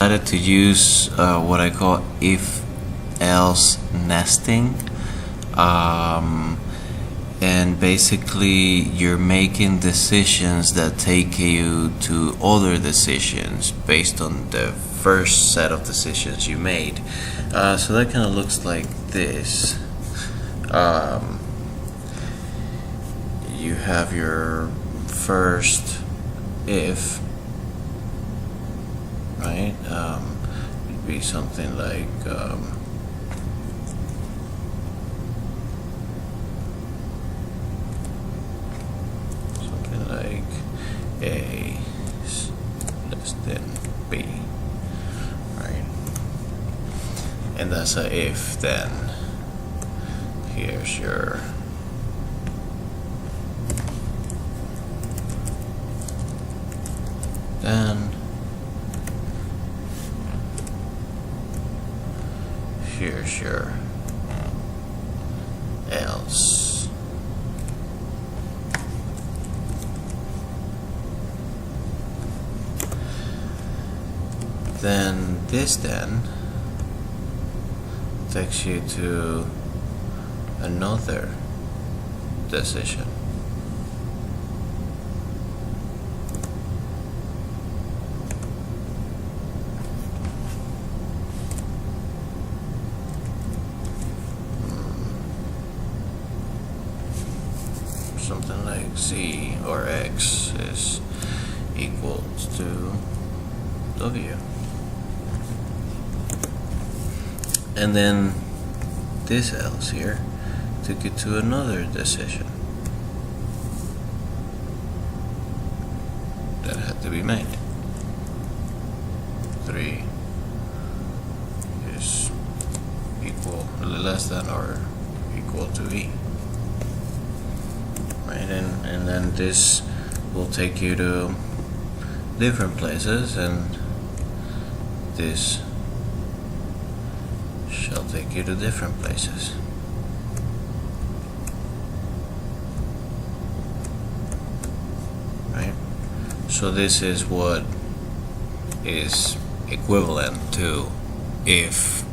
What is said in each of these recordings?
decided to use what I call if-else nesting. And basically you're making decisions that take you to other decisions based on the first set of decisions you made. So that kind of looks like this. You have your first if, right? It'd be something like A is less than B, right? And that's a if. Then here's your then here's your else. Then this then takes you to another decision. Something like Z or X is equals to W. And then this else here took you to another decision that had to be made. 3 is equal, less than or equal to E. Right, and then this will take you to different places, and this shall take you to different places. Right? So this is what is equivalent to if,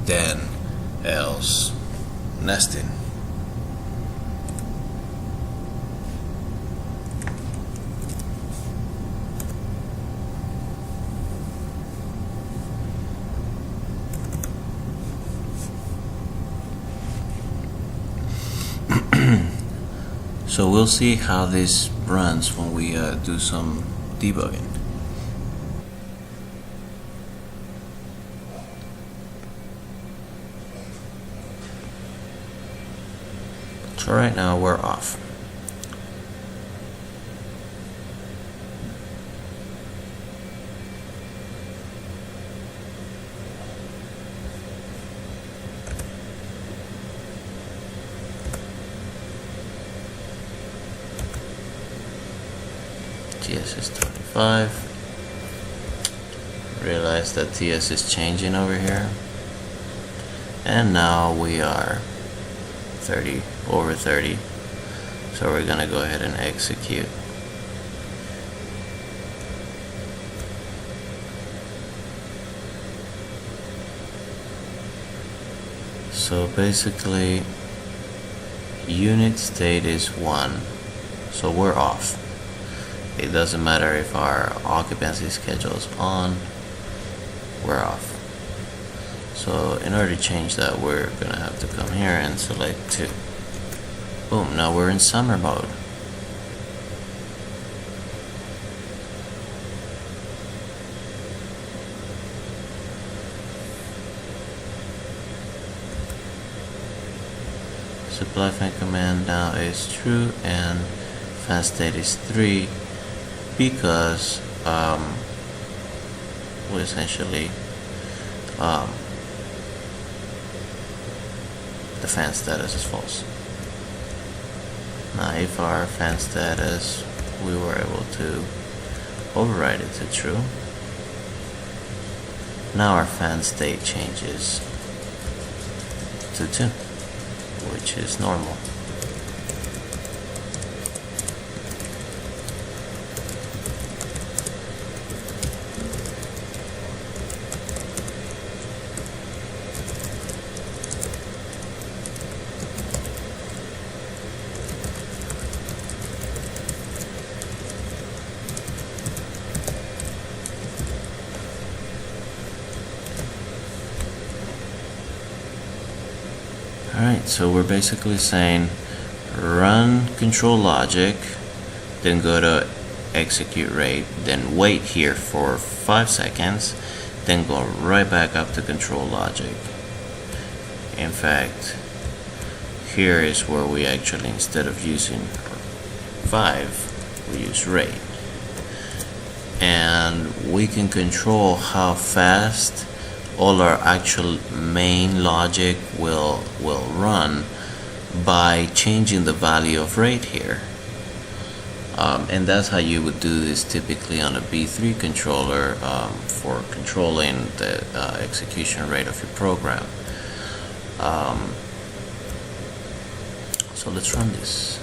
then, else nesting. So we'll see how this runs when we do some debugging. So right now we're off. TS is 25. Realize that TS is changing over here. And now we are 30, over 30. So we're gonna go ahead and execute. So basically, unit state is 1. So we're off. It doesn't matter if our occupancy schedule is on, we're off. So in order to change that, we're gonna have to come here and select 2. Boom, now we're in summer mode. Supply fan command now is true, and fan state is 3. Because we essentially the fan status is false. Now if our fan status, we were able to override it to true, now our fan state changes to 2, which is normal. Alright, so we're basically saying run control logic, then go to execute rate, then wait here for 5 seconds, then go right back up to control logic. In fact, here is where we actually, instead of using 5, we use rate. And we can control how fast all our actual main logic will run by changing the value of rate here. And that's how you would do this typically on a B3 controller for controlling the execution rate of your program. So let's run this.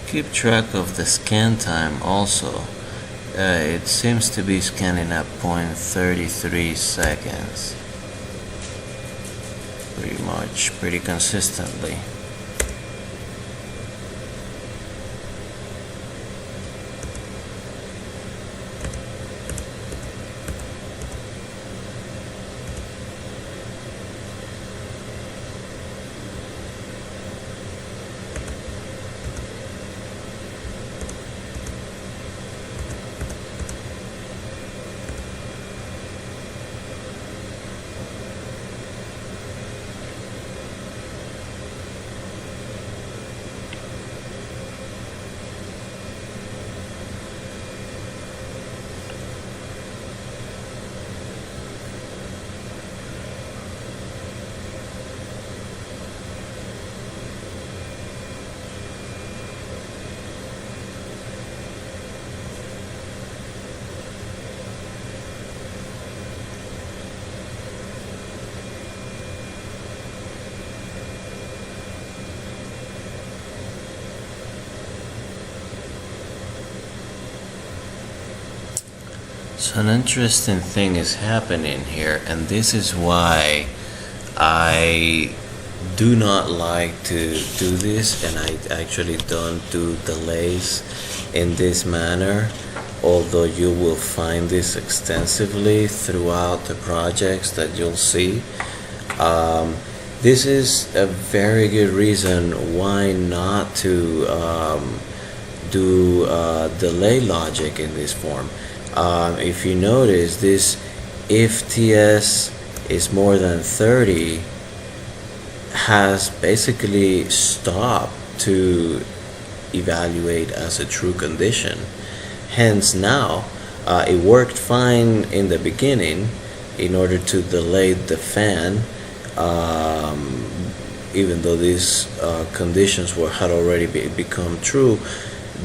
Keep track of the scan time also. It seems to be scanning at 0.33 seconds. Pretty consistently. So an interesting thing is happening here, and this is why I do not like to do this, and I actually don't do delays in this manner, although you will find this extensively throughout the projects that you'll see. This is a very good reason why not to do delay logic in this form. If you notice, this if TS is more than 30 has basically stopped to evaluate as a true condition. Hence now it worked fine in the beginning in order to delay the fan, even though these conditions had already become true.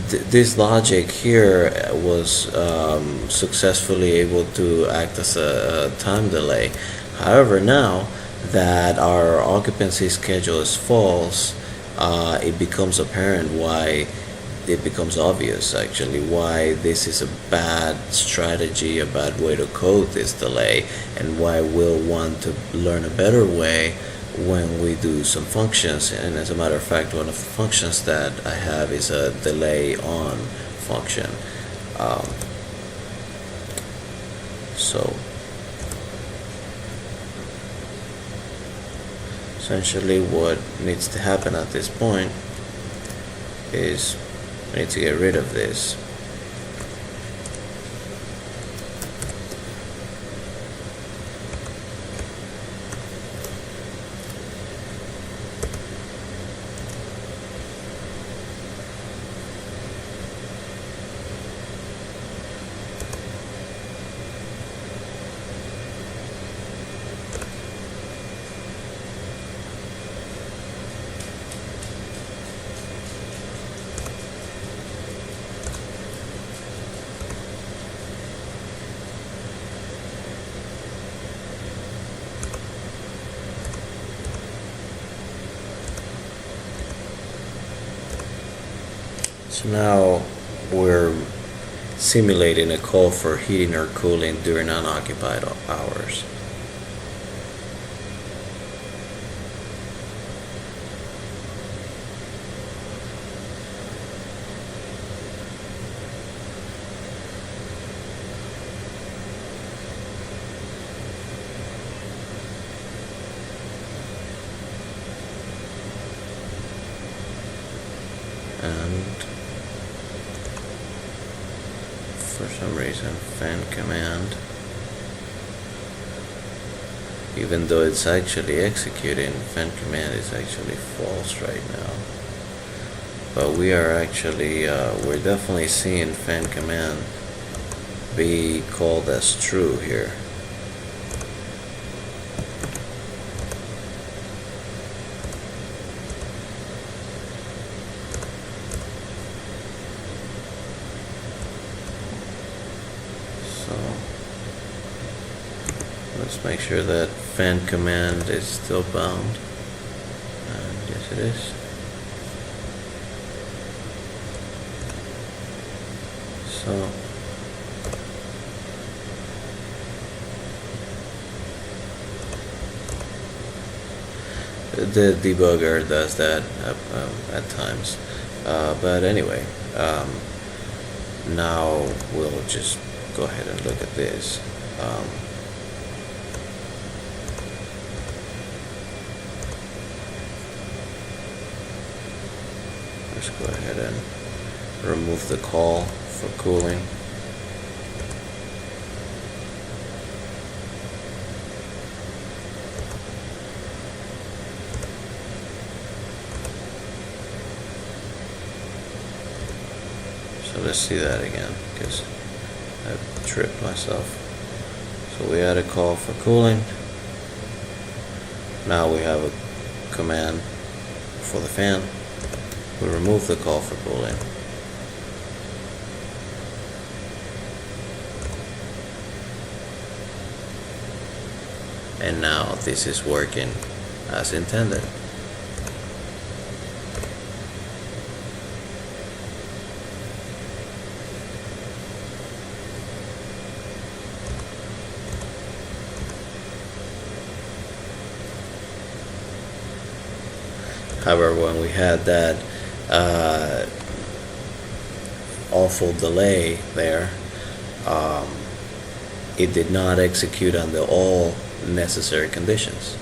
This logic here was successfully able to act as a time delay. However, now that our occupancy schedule is false, it becomes apparent why, it becomes obvious actually why this is a bad strategy, a bad way to code this delay, and why we'll want to learn a better way when we do some functions. And as a matter of fact, one of the functions that I have is a delay on function. So essentially what needs to happen at this point is we need to get rid of this. So now we're simulating a call for heating or cooling during unoccupied hours. And for some reason fan command, even though it's actually executing, fan command is actually false right now. But we are actually, we're definitely seeing fan command be called as true here. So let's make sure that fan command is still bound. And yes, it is. So the debugger does that at times, but anyway, now we'll just go ahead and look at this. Let's go ahead and remove the call for cooling. So let's see that again, because I tripped myself. So we had a call for cooling. Now we have a command for the fan. We remove the call for cooling. And now this is working as intended. However, when we had that awful delay there, it did not execute under all necessary conditions.